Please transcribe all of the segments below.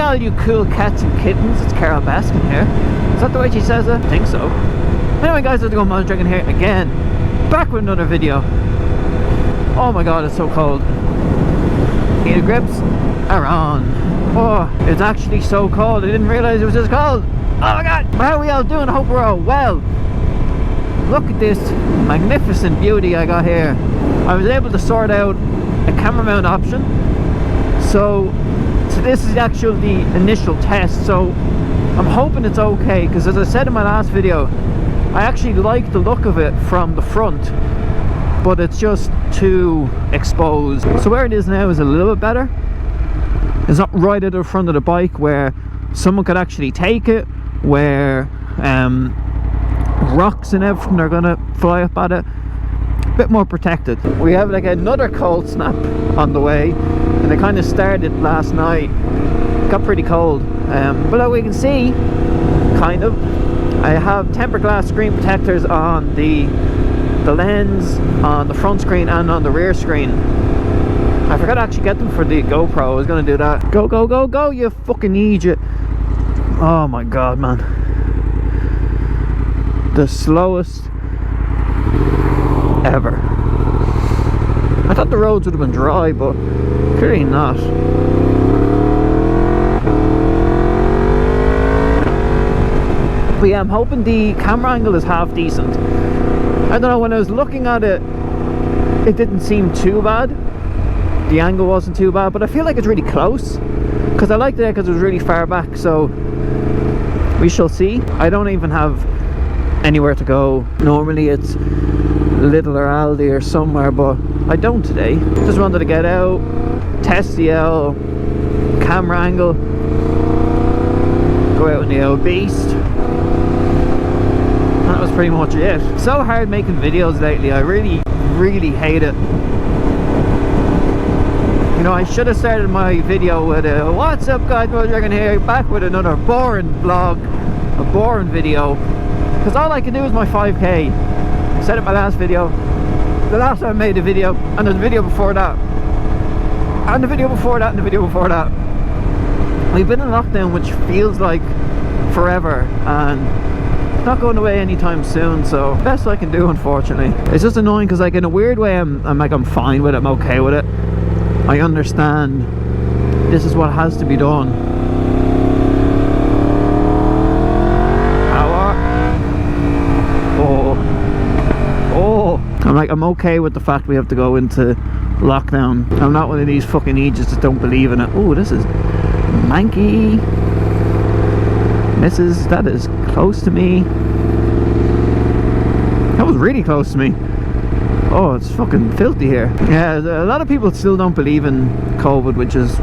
all you cool cats and kittens, it's Carol Baskin here. Is that the way she says it? I think so. Anyway guys, how's it going? Mountain Dragon here again, back with another video. Oh my god, it's so cold. Heated grips are on. Oh, it's actually so cold, I didn't realise it was this cold. Oh my god, how are we all doing? I hope we're all well. Look at this magnificent beauty I got here. I was able to sort out a camera mount option. So this is actually the initial test, so I'm hoping it's okay, because as I said in my last video, I actually like the look of it from the front, but it's just too exposed. So where it is now is a little bit better. It's not right at the front of the bike where someone could actually take it, where rocks and everything are gonna fly up at it. A bit more protected. We have like another cold snap on the way, and it kind of started last night. Got pretty cold, but like we can see, kind of, I have tempered glass screen protectors on the lens, on the front screen and on the rear screen. I forgot to actually get them for the GoPro. I was going to do that. Go, go, go, go, you fucking idiot. Oh my god, man. The slowest ever. I thought the roads would have been dry, but clearly not. But yeah, I'm hoping the camera angle is half decent. I don't know, when I was looking at it, it didn't seem too bad. The angle wasn't too bad, but I feel like it's really close, because I liked it because it was really far back, so we shall see. I don't even have anywhere to go. Normally it's Lidl or Aldi or somewhere, but I don't today. Just wanted to get out, test the camera angle, go out in the old beast. That was pretty much it. So hard making videos lately. I really hate it. You know, I should have started my video with a "What's up guys, Mountain Dragon here, back with another boring vlog, a boring video," because all I can do is my 5k. I said it in my last video, the last time I made a video, and the video before that, and the video before that, and the video before that. We've been in lockdown, which feels like forever, and it's not going away anytime soon, so best I can do, unfortunately. It's just annoying because, like, in a weird way, I'm fine with it, I'm okay with it. I understand this is what has to be done. I'm okay with the fact we have to go into lockdown. I'm not one of these fucking idiots that don't believe in it. Oh, this is manky. That is close to me. That was really close to me. Oh, it's fucking filthy here. Yeah, a lot of people still don't believe in COVID, which is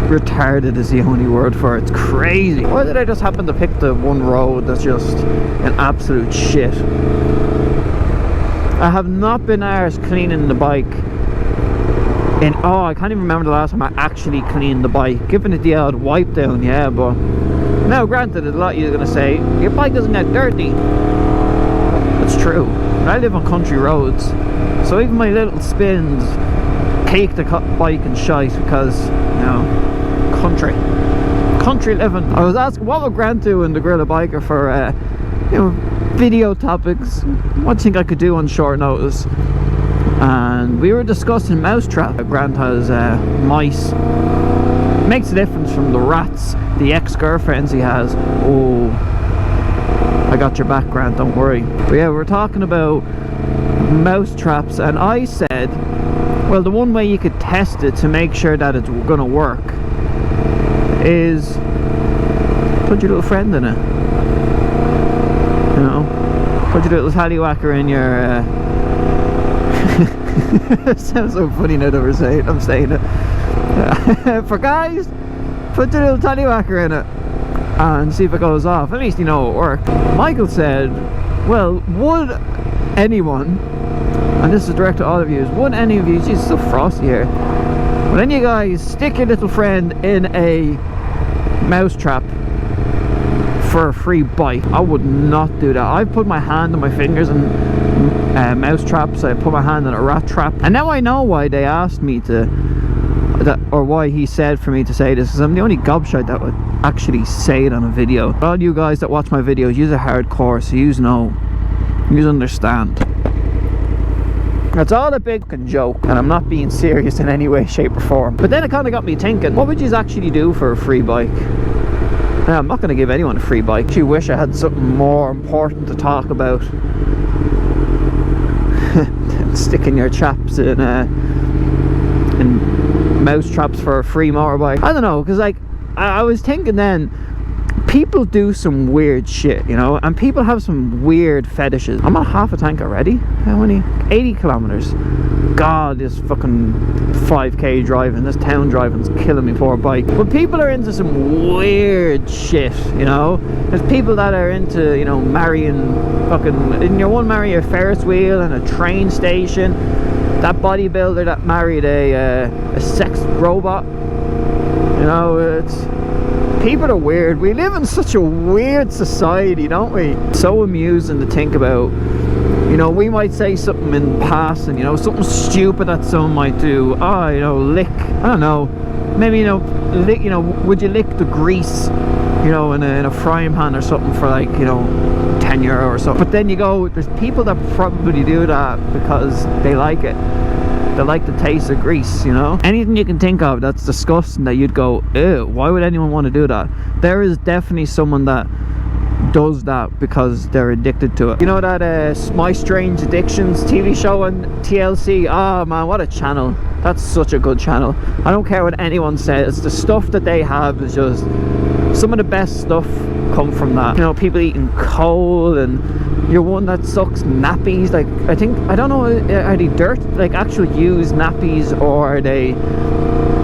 retarded is the only word for it. It's crazy. Why did I just happen to pick the one road that's just an absolute shit? I have not been arsed cleaning the bike in, oh, I can't even remember the last time I actually cleaned the bike. Giving it the odd wipe down, yeah, but now granted, a lot of you are going to say your bike doesn't get dirty. That's true. I live on country roads, so even my little spins cake the bike and shite, because, you know, country living. I was asking what would Grant do in the Gorilla Biker for you know, video topics. What do you think I could do on short notice? And we were discussing mousetrap. Grant has mice. Makes a difference from the rats, the ex-girlfriends he has. Oh, I got your back, Grant, don't worry. But yeah, we're talking about mouse traps, and I said, well, the one way you could test it to make sure that it's gonna work is put your little friend in it. You know, put your little tallywhacker in your it sounds so funny now that I'm saying it. For guys, put your little tallywhacker in it and see if it goes off. At least you know it worked. Michael said, well, would anyone, and this is direct to all of you, would any of you, Jesus, it's so frosty here, would any of you guys stick your little friend in a mousetrap for a free bite? I would not do that. I've put my hand on my fingers in mouse traps. I put my hand in a rat trap, and now I know why they asked me to. or why he said for me to say this, because I'm the only gobshite that would actually say it on a video. But all you guys that watch my videos, you're hardcore, so you know, you understand. It's all a big fucking joke, and I'm not being serious in any way, shape or form. But then it kind of got me thinking, what would you actually do for a free bike? Now, I'm not going to give anyone a free bike. I actually wish I had something more important to talk about. Sticking your chaps in mouse traps for a free motorbike. I don't know, because like I was thinking then, people do some weird shit, you know, and people have some weird fetishes. I'm at half a tank already. How many? 80 kilometers. God, this fucking 5k driving, this town driving's killing me, poor bike. But people are into some weird shit, you know. There's people that are into, you know, marrying fucking, didn't your one marry a Ferris wheel and a train station? That bodybuilder that married a sex robot, you know. It's, people are weird. We live in such a weird society, don't we? So amusing to think about. You know, we might say something in passing, you know, something stupid that someone might do. Oh, you know, lick, I don't know, maybe, you know, lick, you know, would you lick the grease, you know, in a frying pan or something for like, you know, €10 or something. But then you go, there's people that probably do that because they like it. They like the taste of grease, you know. Anything you can think of that's disgusting that you'd go, ew, why would anyone want to do that? There is definitely someone that does that because they're addicted to it. You know that My Strange Addictions TV show on TLC? Oh man, what a channel. That's such a good channel. I don't care what anyone says, the stuff that they have is just some of the best stuff come from that. You know, people eating coal, and you're one that sucks nappies. Like, I don't know, are they dirt, like actual used nappies, or are they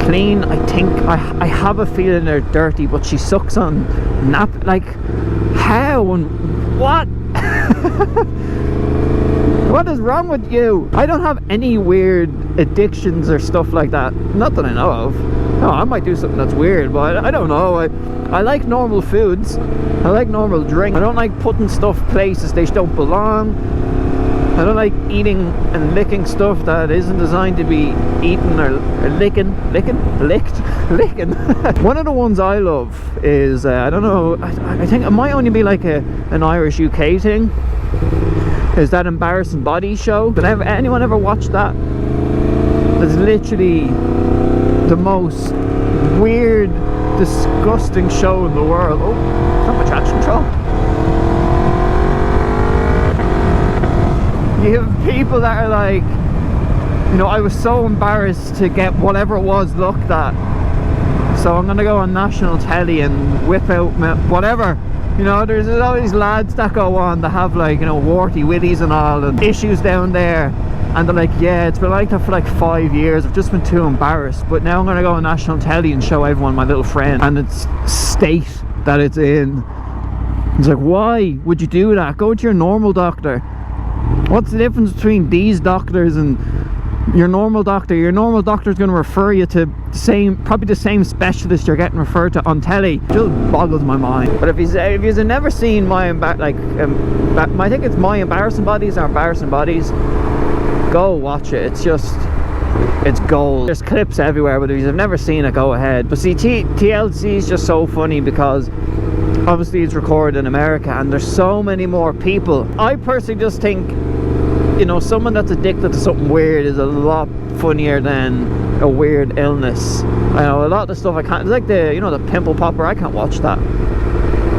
clean? I think I have a feeling they're dirty, but she sucks on like, how and what? What is wrong with you? I don't have any weird addictions or stuff like that, not that I know of. No, I might do something that's weird, but I don't know. I like normal foods, I like normal drink. I don't like putting stuff places they don't belong. I don't like eating and licking stuff that isn't designed to be eaten or licked. One of the ones I love is, I don't know, I think it might only be like an Irish UK thing, is that Embarrassing Bodies show. Did anyone ever watch that? It's literally the most weird, disgusting show in the world. Oh, not my traction control. You have people that are like, you know, I was so embarrassed to get whatever it was looked at, so I'm gonna go on national telly and whip out whatever. You know, there's all these lads that go on that have, like, you know, warty willies and all, and issues down there, and they're like, yeah, it's been like that for like 5 years, I've just been too embarrassed, but now I'm gonna go on national telly and show everyone my little friend and its state that it's in. It's like, why would you do that? Go to your normal doctor. What's the difference between these doctors and your normal doctor? Your normal doctor is going to refer you to probably the same specialist you're getting referred to on telly. It just boggles my mind. But if you've never seen I think it's My Embarrassing Bodies or Embarrassing Bodies, go watch it. It's gold. There's clips everywhere, but if you've never seen it, go ahead. But see, TLC is just so funny because obviously it's recorded in America and there's so many more people. I personally just think, you know, someone that's addicted to something weird is a lot funnier than a weird illness. I know a lot of the stuff I can't, it's like the, you know, the pimple popper, I can't watch that.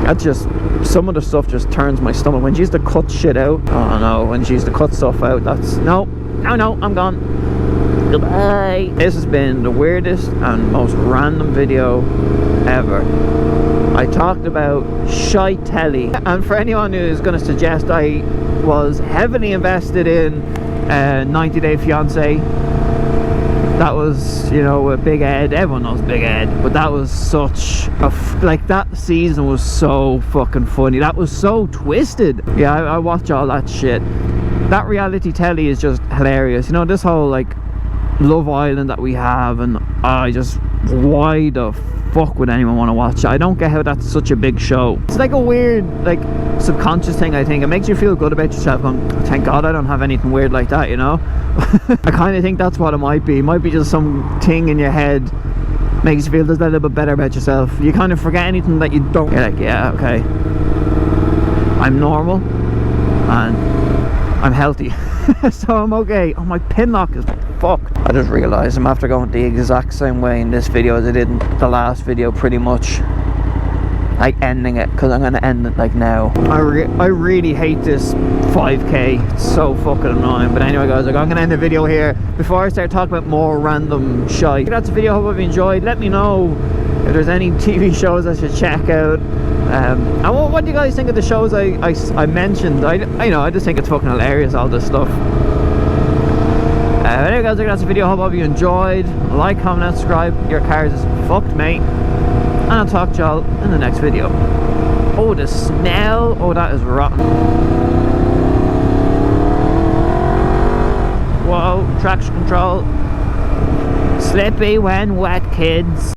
That's just, some of the stuff just turns my stomach. When she used to cut shit out, oh no, when she used to cut stuff out, that's, no, I'm gone. Goodbye. This has been the weirdest and most random video ever. I talked about shite telly, and for anyone who is going to suggest I was heavily invested in 90 Day Fiancé, that was, you know, a Big Ed. Everyone knows Big Ed, but that was such a like, that season was so fucking funny. That was so twisted. Yeah, I watch all that shit. That reality telly is just hilarious. You know, this whole like Love Island that we have, and I just, why the fuck would anyone want to watch it? I don't get how that's such a big show. It's like a weird, like, subconscious thing, I think. It makes you feel good about yourself going, thank God I don't have anything weird like that, you know? I kind of think that's what it might be. It might be just some thing in your head makes you feel just a little bit better about yourself. You kind of forget anything that you don't. You're like, yeah, okay, I'm normal and I'm healthy. So I'm okay. Oh, my pin lock is fucked. I just realised I'm after going the exact same way in this video as I did in the last video, pretty much. Like ending it, because I'm going to end it like now. I really hate this 5k. It's so fucking annoying. But anyway guys, like, I'm going to end the video here before I start talking about more random shite. That's the video. Hope you enjoyed. Let me know if there's any TV shows I should check out. And what do you guys think of the shows I mentioned? I just think it's fucking hilarious, all this stuff. Anyway guys, that's the video. Hope you enjoyed. Like, comment, and subscribe. Your cars is fucked, mate. And I'll talk to y'all in the next video. Oh, the smell. Oh, that is rotten. Whoa, traction control. Slippy when wet, kids.